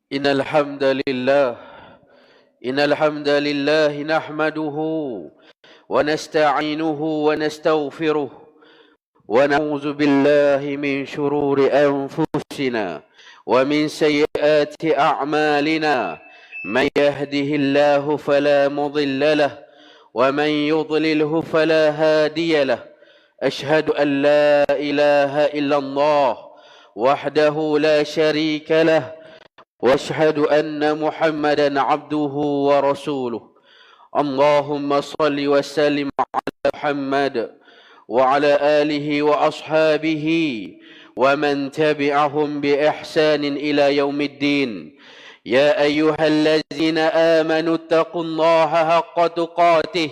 إن الحمد لله إن الحمد لله نحمده ونستعينه ونستغفره ونعوذ بالله من شرور أنفسنا ومن سيئات أعمالنا. من يهده الله فلا مضل له ومن يضلله فلا هادي له. أشهد أن لا إله إلا الله وحده لا شريك له، واشهد ان محمدا عبده ورسوله. اللهم صل وسلم على محمد وعلى اله واصحابه ومن تبعهم باحسان الى يوم الدين. يا ايها الذين امنوا اتقوا الله حق تقاته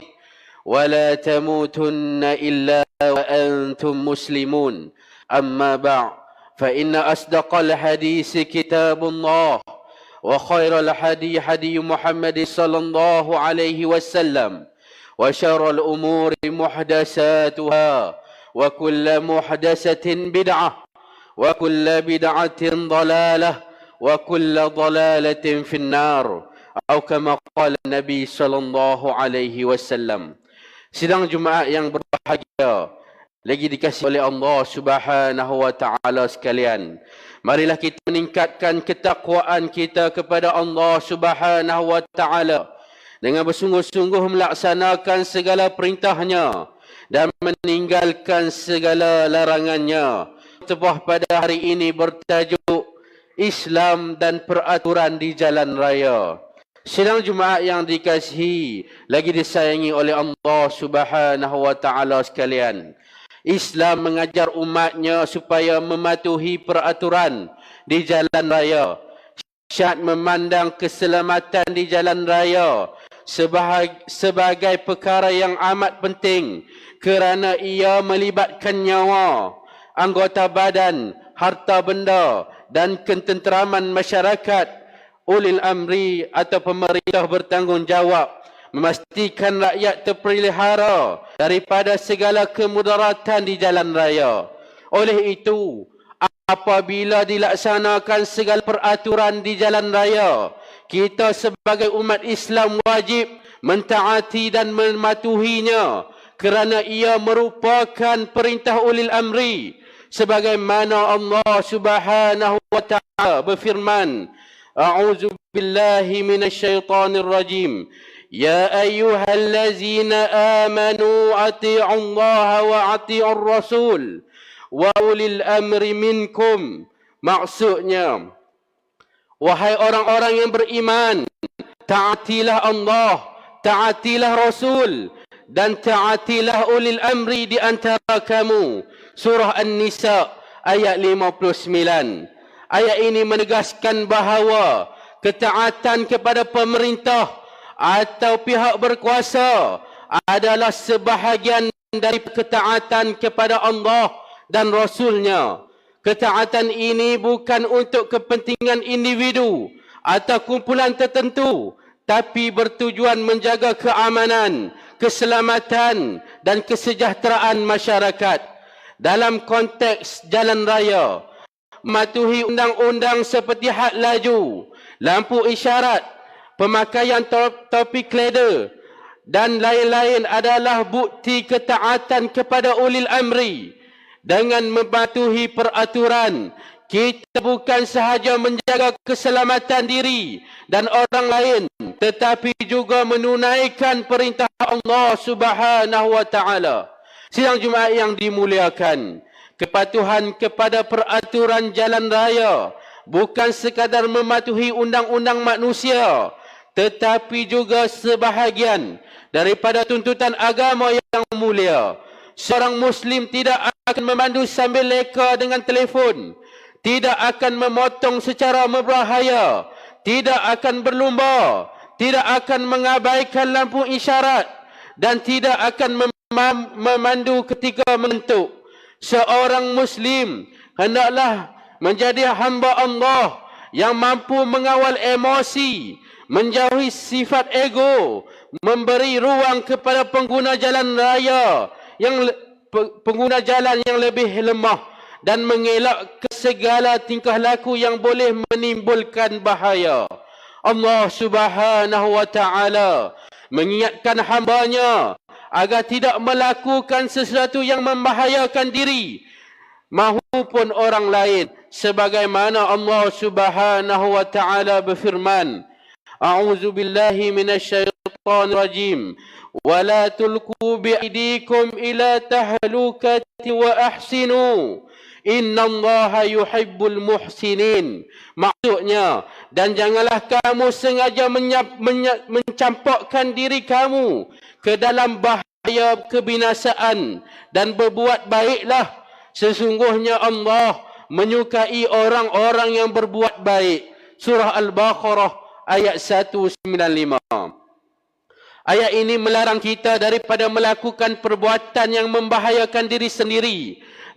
ولا تموتن الا وانتم مسلمون. اما بعد، فإن أصدق الحديث كتاب الله، وخير الحديث حديث محمد صلى الله عليه وسلم، وشر الأمور محدثاتها، وكل محدثة بدعة، وكل بدعة ضلالة، وكل ضلالة في النار، أو كما قال النبي صلى الله عليه وسلم. Sidang Jumaat yang berbahagia, lagi dikasihi oleh Allah Subhanahu wa taala sekalian, marilah kita meningkatkan ketakwaan kita kepada Allah Subhanahu wa taala dengan bersungguh-sungguh melaksanakan segala perintahnya dan meninggalkan segala larangannya. Khutbah pada hari ini bertajuk Islam dan Peraturan di Jalan Raya. Sidang Jumaat yang dikasihi lagi disayangi oleh Allah Subhanahu wa taala sekalian, Islam mengajar umatnya supaya mematuhi peraturan di jalan raya. Syariat memandang keselamatan di jalan raya sebagai perkara yang amat penting kerana ia melibatkan nyawa, anggota badan, harta benda dan ketenteraman masyarakat. Ulil amri atau pemerintah bertanggungjawab memastikan rakyat terpelihara daripada segala kemudaratan di jalan raya. Oleh itu, apabila dilaksanakan segala peraturan di jalan raya, kita sebagai umat Islam wajib mentaati dan mematuhinya kerana ia merupakan perintah ulil amri, sebagaimana Allah Subhanahu wa taala berfirman, A'udzu billahi minasyaitonir rajim. Ya ayyuhallazina amanu atii'ullaha wa atii'ur rasul wa ulil amri minkum. Maksudnya, wahai orang-orang yang beriman, taatilah Allah, taatilah Rasul, dan taatilah ulil amri di antara kamu. Surah An-Nisa ayat 59. Ayat ini menegaskan bahawa ketaatan kepada pemerintah atau pihak berkuasa adalah sebahagian dari ketaatan kepada Allah dan Rasulnya. Ketaatan ini bukan untuk kepentingan individu atau kumpulan tertentu, tapi bertujuan menjaga keamanan, keselamatan dan kesejahteraan masyarakat. Dalam konteks jalan raya, mematuhi undang-undang seperti had laju, lampu isyarat, pemakaian topi kleder dan lain-lain adalah bukti ketaatan kepada ulil amri. Dengan mematuhi peraturan, kita bukan sahaja menjaga keselamatan diri dan orang lain, tetapi juga menunaikan perintah Allah Subhanahu wa taala. Sidang Jumaat yang dimuliakan, kepatuhan kepada peraturan jalan raya bukan sekadar mematuhi undang-undang manusia, tetapi juga sebahagian daripada tuntutan agama yang mulia. Seorang Muslim tidak akan memandu sambil leka dengan telefon, tidak akan memotong secara berbahaya, tidak akan berlumba, tidak akan mengabaikan lampu isyarat, dan tidak akan memandu ketika mengantuk. Seorang Muslim hendaklah menjadi hamba Allah yang mampu mengawal emosi, menjauhi sifat ego, memberi ruang kepada pengguna jalan yang lebih lemah dan mengelak segala tingkah laku yang boleh menimbulkan bahaya. Allah Subhanahu wa ta'ala mengingatkan hambanya agar tidak melakukan sesuatu yang membahayakan diri maupun orang lain, sebagaimana Allah Subhanahu wa ta'ala berfirman, A'udzu billahi minasyaitonir rajim, wa la tulqu bi'aydikum ila tahlukati wa ahsinu, innallaha yuhibbul muhsinin. Maksudnya, dan janganlah kamu sengaja mencampakkan diri kamu ke dalam bahaya kebinasaan, dan berbuat baiklah, sesungguhnya Allah menyukai orang-orang yang berbuat baik. Surah Al-Baqarah ayat 195. Ayat ini melarang kita daripada melakukan perbuatan yang membahayakan diri sendiri.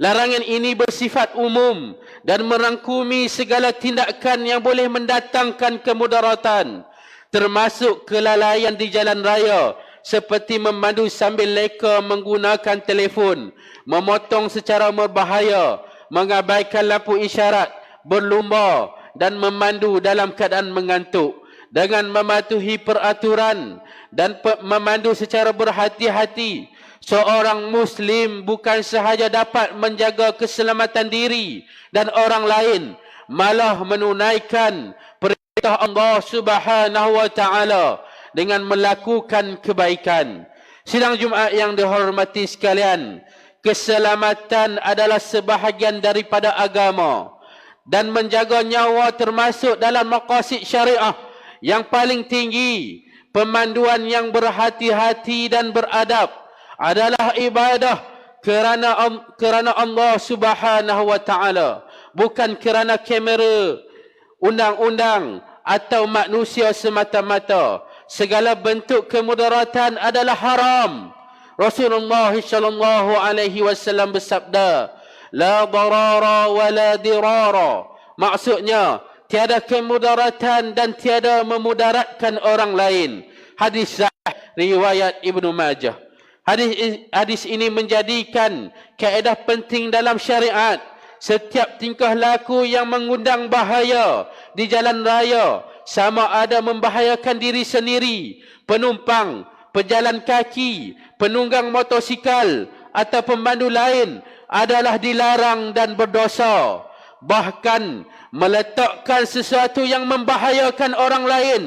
Larangan ini bersifat umum dan merangkumi segala tindakan yang boleh mendatangkan kemudaratan, termasuk kelalaian di jalan raya, seperti memandu sambil leka menggunakan telefon, memotong secara berbahaya, mengabaikan lampu isyarat, berlumba dan memandu dalam keadaan mengantuk. Dengan mematuhi peraturan dan memandu secara berhati-hati, seorang Muslim bukan sahaja dapat menjaga keselamatan diri dan orang lain, malah menunaikan perintah Allah Subhanahu wa ta'ala dengan melakukan kebaikan. Sidang Jumaat yang dihormati sekalian, keselamatan adalah sebahagian daripada agama, dan menjaga nyawa termasuk dalam maqasid syariah yang paling tinggi. Pemanduan yang berhati-hati dan beradab adalah ibadah kerana Allah Subhanahu wa ta'ala, bukan kerana kamera, undang-undang atau manusia semata-mata. Segala bentuk kemudaratan adalah haram. Rasulullah sallallahu alaihi wasallam bersabda, la darara wa la dirara. Maksudnya, tiada kemudaratan dan tiada memudaratkan orang lain. Hadis sahih riwayat Ibnu Majah. Hadis ini menjadikan kaedah penting dalam syariat. Setiap tingkah laku yang mengundang bahaya di jalan raya, sama ada membahayakan diri sendiri, penumpang, pejalan kaki, penunggang motosikal atau pemandu lain, adalah dilarang dan berdosa. Bahkan meletakkan sesuatu yang membahayakan orang lain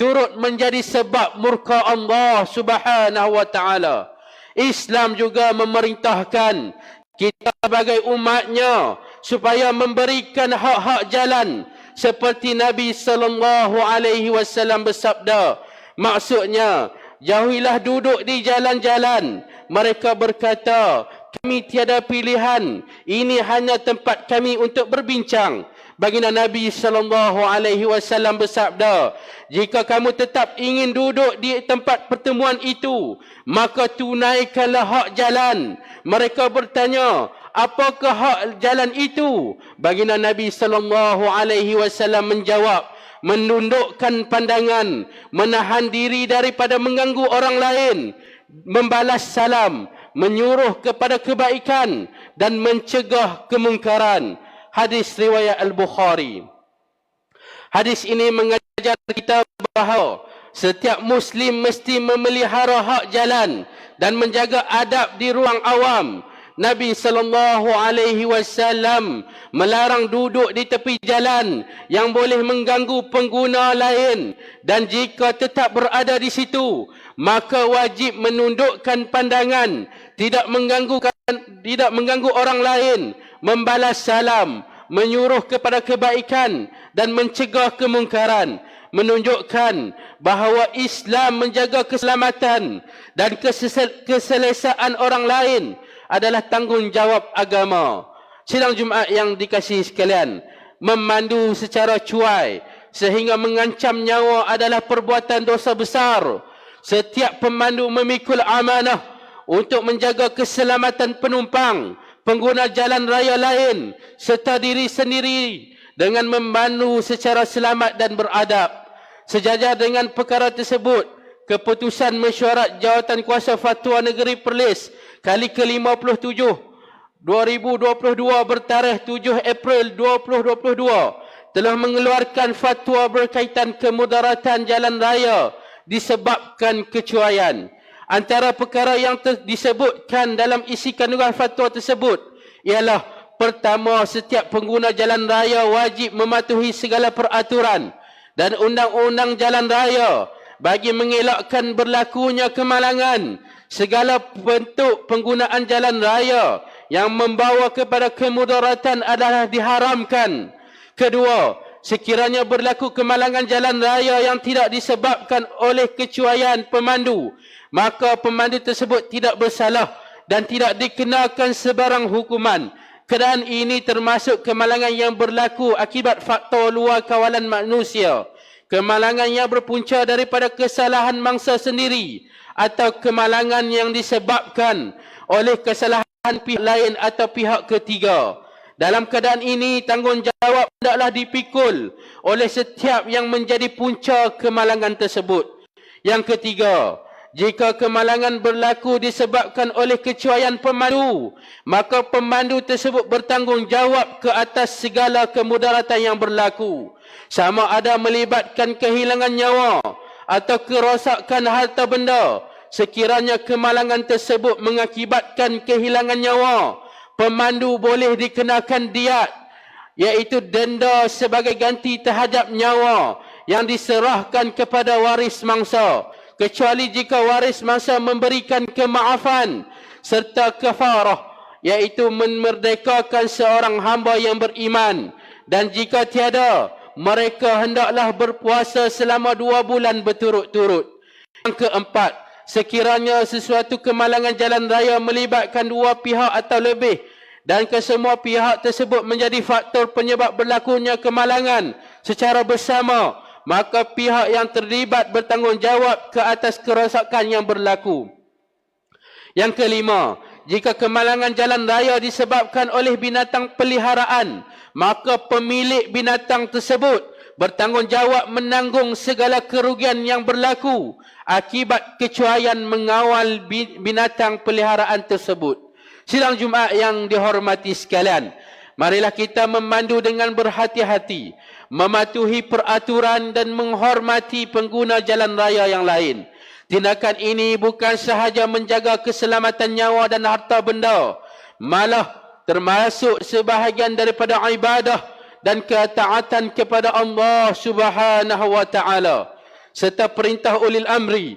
turut menjadi sebab murka Allah Subhanahu wa ta'ala. Islam juga memerintahkan kita sebagai umatnya supaya memberikan hak-hak jalan, seperti Nabi sallallahu alaihi wasallam bersabda. Maksudnya, jauhilah duduk di jalan-jalan. Mereka berkata, kami tiada pilihan, ini hanya tempat kami untuk berbincang. Baginda Nabi sallallahu alaihi wasallam bersabda, jika kamu tetap ingin duduk di tempat pertemuan itu, maka tunaikanlah hak jalan. Mereka bertanya, apakah hak jalan itu? Baginda Nabi sallallahu alaihi wasallam menjawab, menundukkan pandangan, menahan diri daripada mengganggu orang lain, membalas salam, menyuruh kepada kebaikan dan mencegah kemungkaran. Hadis riwayat Al-Bukhari. Hadis ini mengajar kita bahawa setiap Muslim mesti memelihara hak jalan dan menjaga adab di ruang awam. Nabi sallallahu alaihi wasallam melarang duduk di tepi jalan yang boleh mengganggu pengguna lain, dan jika tetap berada di situ, maka wajib menundukkan pandangan, tidak mengganggu orang lain, membalas salam, menyuruh kepada kebaikan dan mencegah kemungkaran. Menunjukkan bahawa Islam menjaga keselamatan dan keselesaan orang lain adalah tanggungjawab agama. Sidang Jumaat yang dikasihi sekalian, memandu secara cuai sehingga mengancam nyawa adalah perbuatan dosa besar. Setiap pemandu memikul amanah untuk menjaga keselamatan penumpang, pengguna jalan raya lain serta diri sendiri dengan memandu secara selamat dan beradab. Sejajar dengan perkara tersebut, keputusan mesyuarat Jawatan Kuasa Fatwa Negeri Perlis kali ke-57 2022 bertarikh 7 April 2022 telah mengeluarkan fatwa berkaitan kemudaratan jalan raya disebabkan kecuaian. Antara perkara yang disebutkan dalam isi kandungan fatwa tersebut ialah pertama, setiap pengguna jalan raya wajib mematuhi segala peraturan dan undang-undang jalan raya bagi mengelakkan berlakunya kemalangan. Segala bentuk penggunaan jalan raya yang membawa kepada kemudaratan adalah diharamkan. Kedua, sekiranya berlaku kemalangan jalan raya yang tidak disebabkan oleh kecuaian pemandu, maka pemandu tersebut tidak bersalah dan tidak dikenakan sebarang hukuman. Keadaan ini termasuk kemalangan yang berlaku akibat faktor luar kawalan manusia, kemalangan yang berpunca daripada kesalahan mangsa sendiri, atau kemalangan yang disebabkan oleh kesalahan pihak lain atau pihak ketiga. Dalam keadaan ini, tanggungjawab hendaklah dipikul oleh setiap yang menjadi punca kemalangan tersebut. Yang ketiga, jika kemalangan berlaku disebabkan oleh kecuaian pemandu, maka pemandu tersebut bertanggungjawab ke atas segala kemudaratan yang berlaku, sama ada melibatkan kehilangan nyawa atau kerosakan harta benda. Sekiranya kemalangan tersebut mengakibatkan kehilangan nyawa, pemandu boleh dikenakan diat, iaitu denda sebagai ganti terhadap nyawa yang diserahkan kepada waris mangsa, kecuali jika waris mangsa memberikan kemaafan serta kafarah, iaitu memerdekakan seorang hamba yang beriman. Dan jika tiada, mereka hendaklah berpuasa selama 2 bulan berturut-turut. Yang keempat, sekiranya sesuatu kemalangan jalan raya melibatkan 2 pihak atau lebih, dan kesemua pihak tersebut menjadi faktor penyebab berlakunya kemalangan secara bersama, maka pihak yang terlibat bertanggungjawab ke atas kerosakan yang berlaku. Yang kelima, jika kemalangan jalan raya disebabkan oleh binatang peliharaan, maka pemilik binatang tersebut bertanggungjawab menanggung segala kerugian yang berlaku akibat kecuaian mengawal binatang peliharaan tersebut. Sidang Jumaat yang dihormati sekalian, marilah kita memandu dengan berhati-hati, mematuhi peraturan dan menghormati pengguna jalan raya yang lain. Tindakan ini bukan sahaja menjaga keselamatan nyawa dan harta benda, malah termasuk sebahagian daripada ibadah dan ketaatan kepada Allah Subhanahu wa taala serta perintah ulil amri.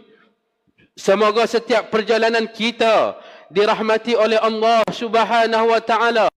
Semoga setiap perjalanan kita dirahmati oleh Allah Subhanahu wa taala,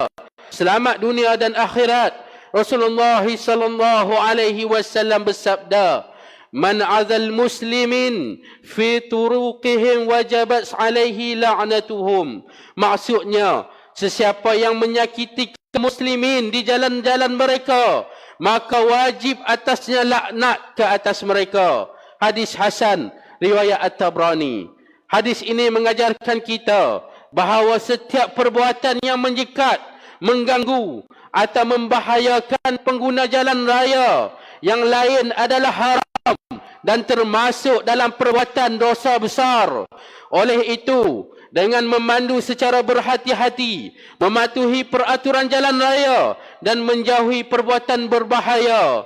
selamat dunia dan akhirat. Rasulullah sallallahu alaihi wasallam bersabda, "Man 'azal muslimin fi turuqihim wajabat 'alaihi la'natuhum." Maksudnya, sesiapa yang menyakiti kaum muslimin di jalan-jalan mereka, maka wajib atasnya laknat ke atas mereka. Hadis hasan riwayat At-Tabrani. Hadis ini mengajarkan kita bahawa setiap perbuatan yang menjikat, mengganggu atau membahayakan pengguna jalan raya yang lain adalah haram dan termasuk dalam perbuatan dosa besar. Oleh itu, dengan memandu secara berhati-hati, mematuhi peraturan jalan raya dan menjauhi perbuatan berbahaya,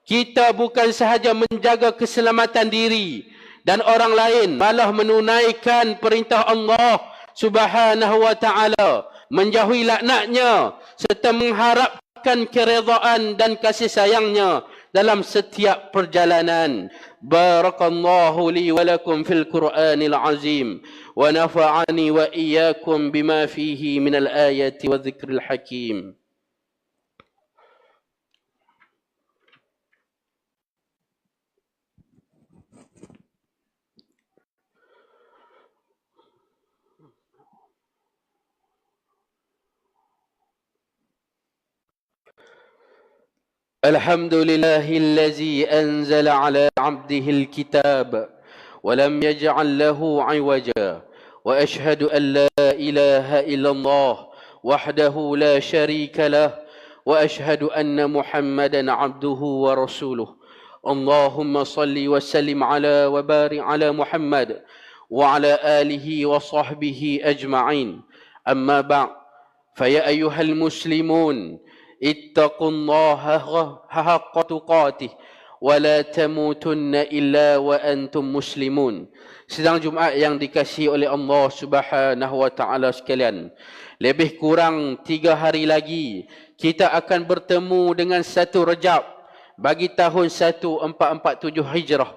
kita bukan sahaja menjaga keselamatan diri dan orang lain, malah menunaikan perintah Allah Subhanahu wa taala, menjauhi laknatnya serta mengharapkan keredaan dan kasih sayangnya dalam setiap perjalanan. Barakallahu li wa lakum fil Qur'anil azim wa nafa'ani wa iyyakum bima fihi minal ayati wa dzikril hakim. الحمد لله الذي أنزل على عبده الكتاب ولم يجعل له عوجا وأشهد أن لا إله إلا الله وحده لا شريك له وأشهد أن محمدا عبده ورسوله اللهم صل وسلم على وبارك على محمد وعلى آله وصحبه أجمعين أما بعد فيا أيها المسلمون اتقوا الله حق تقاته ولا تموتن إلا وأنتم مسلمون. Sidang Jumaat yang dikasihi oleh Allah Subhanahu wa taala sekalian, lebih kurang 3 hari lagi kita akan bertemu dengan 1 Rejab bagi tahun 1447 Hijrah.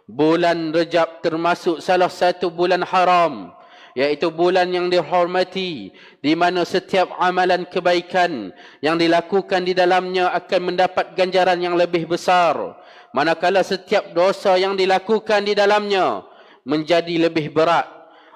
Bulan Rejab termasuk salah satu bulan haram, iaitu bulan yang dihormati, di mana setiap amalan kebaikan yang dilakukan di dalamnya akan mendapat ganjaran yang lebih besar, manakala setiap dosa yang dilakukan di dalamnya menjadi lebih berat.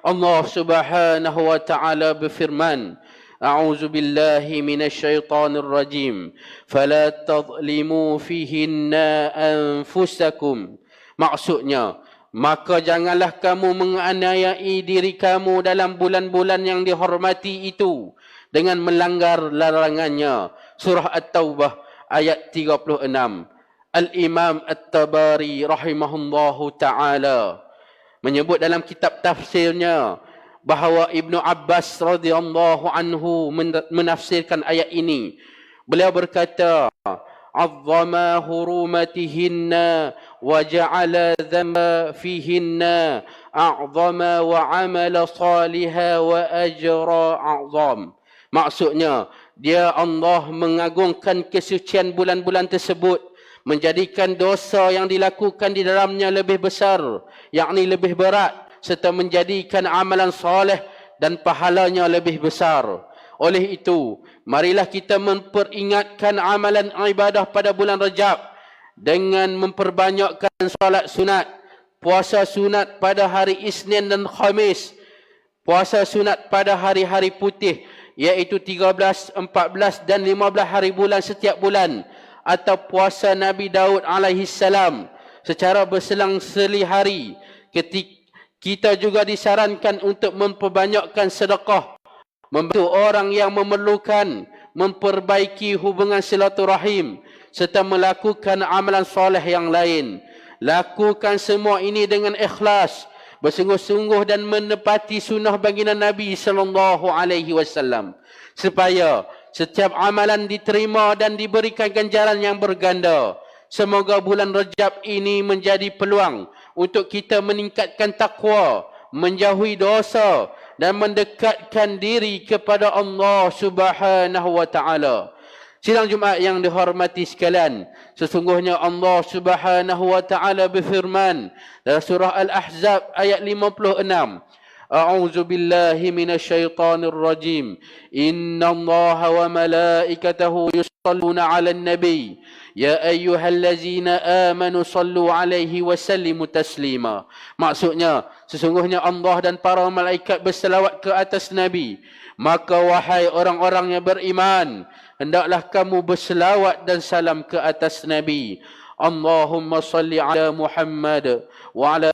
Allah Subhanahu wa taala berfirman, A'udzu billahi minasyaitonir rajim. Fala tadhlimu fihinna anfusakum. Maksudnya, maka janganlah kamu menganiayai diri kamu dalam bulan-bulan yang dihormati itu dengan melanggar larangannya. Surah At-Taubah ayat 36. Al-Imam At-Tabari rahimahullahu ta'ala menyebut dalam kitab tafsirnya bahawa Ibnu Abbas radhiyallahu anhu menafsirkan ayat ini. Beliau berkata, "Azzama hurumatihinna wa ja'ala dhanba fihinna a'zama wa 'amala salihah wa ajra a'zam." Maksudnya, dia Allah mengagungkan kesucian bulan-bulan tersebut, menjadikan dosa yang dilakukan di dalamnya lebih besar, yakni lebih berat, serta menjadikan amalan soleh dan pahalanya lebih besar. Oleh itu, marilah kita memperingatkan amalan ibadah pada bulan Rajab dengan memperbanyakkan solat sunat, puasa sunat pada hari Isnin dan Khamis, puasa sunat pada hari-hari putih, iaitu 13, 14 dan 15 hari bulan setiap bulan, atau puasa Nabi Daud alaihi salam secara berselang-seli hari. Kita juga disarankan untuk memperbanyakkan sedekah, membantu orang yang memerlukan, memperbaiki hubungan silaturahim, serta melakukan amalan soleh yang lain. Lakukan semua ini dengan ikhlas, bersungguh-sungguh dan menepati sunnah baginda Nabi sallallahu alaihi wasallam, supaya setiap amalan diterima dan diberikan ganjaran yang berganda. Semoga bulan Rajab ini menjadi peluang untuk kita meningkatkan takwa, menjauhi dosa dan mendekatkan diri kepada Allah Subhanahu wa taala. Sidang Jumaat yang dihormati sekalian, sesungguhnya Allah Subhanahu wa taala berfirman dalam surah Al-Ahzab ayat 56, A'udzu billahi minasyaitonir rajim. Innallaha wa malaikatahu yusalluna 'alan nabi. Ya ayyuhallazina amanu sallu 'alaihi wa sallimu taslima. Maksudnya, sesungguhnya Allah dan para malaikat berselawat ke atas Nabi. Maka wahai orang-orang yang beriman, hendaklah kamu berselawat dan salam ke atas Nabi. Allahumma salli ala Muhammad wa ala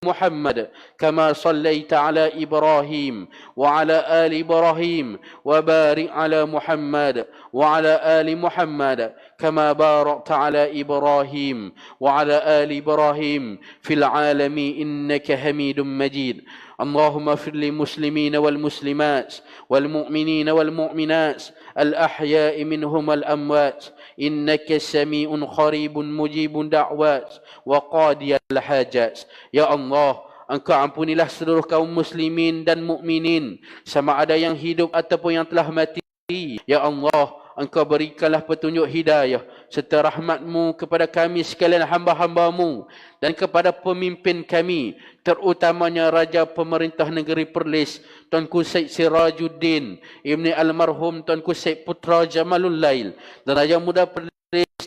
محمد كما صليت على إبراهيم وعلى آل إبراهيم وبارك على محمد وعلى آل محمد كما باركت على إبراهيم وعلى آل إبراهيم في العالمين إنك حميد مجيد. اللهم اغفر للمسلمين والمسلمات والمؤمنين والمؤمنات الأحياء منهم والأموات إنك سميع قريب مجيب دعوات وقاضي الحاجات. Ya Allah, Engkau ampunilah seluruh kaum muslimin dan mukminin, sama ada yang hidup ataupun yang telah mati. Ya Allah, Engkau berikanlah petunjuk hidayah serta rahmat-Mu kepada kami sekalian hamba-hamba-Mu dan kepada pemimpin kami, terutamanya Raja Pemerintah Negeri Perlis Tuanku Syed Sirajuddin Ibni Almarhum Tuanku Syed Putra Jamalul Lail, dan Raja Muda Perlis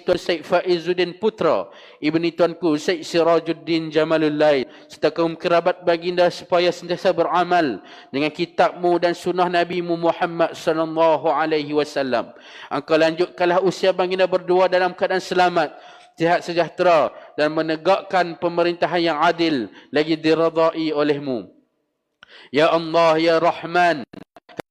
Tuan Syed Faizuddin Putra Ibni Tuanku Syed Sirajuddin Jamalul Lail, serta kaum kerabat baginda, supaya sentiasa beramal dengan kitab-Mu dan sunnah Nabi-Mu Muhammad sallallahu alaihi wasallam. Engkau lanjutkanlah usia baginda berdua dalam keadaan selamat, sihat sejahtera dan menegakkan pemerintahan yang adil lagi diridai oleh-Mu. Ya Allah, Ya Rahman,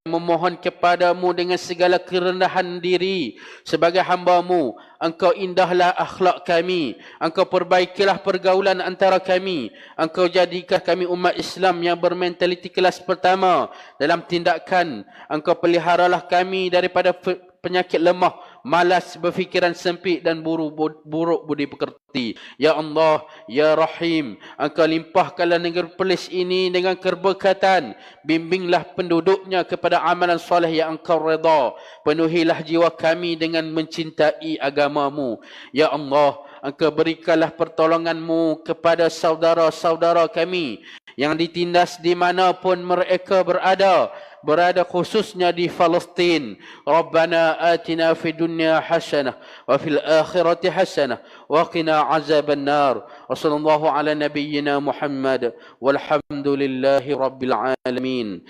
memohon kepadamu dengan segala kerendahan diri sebagai hamba-Mu Engkau indahlah akhlak kami. Engkau perbaikilah pergaulan antara kami. Engkau jadikan kami umat Islam yang bermentaliti kelas pertama dalam tindakan. Engkau peliharalah kami daripada penyakit lemah, malas, berfikiran sempit dan buruk budi pekerti. Ya Allah, Ya Rahim, Engkau limpahkanlah negeri Perlis ini dengan keberkatan. Bimbinglah penduduknya kepada amalan soleh yang Engkau redha. Penuhilah jiwa kami dengan mencintai agamamu. Ya Allah, Engkau berikanlah pertolonganmu kepada saudara-saudara kami yang ditindas di manapun mereka berada khususnya di Palestin. Rabbana atina fid dunya hasanah wa fil akhirati hasanah wa qina azaban nar. Wa sallallahu ala nabiyyina Muhammad walhamdulillahi rabbil alamin.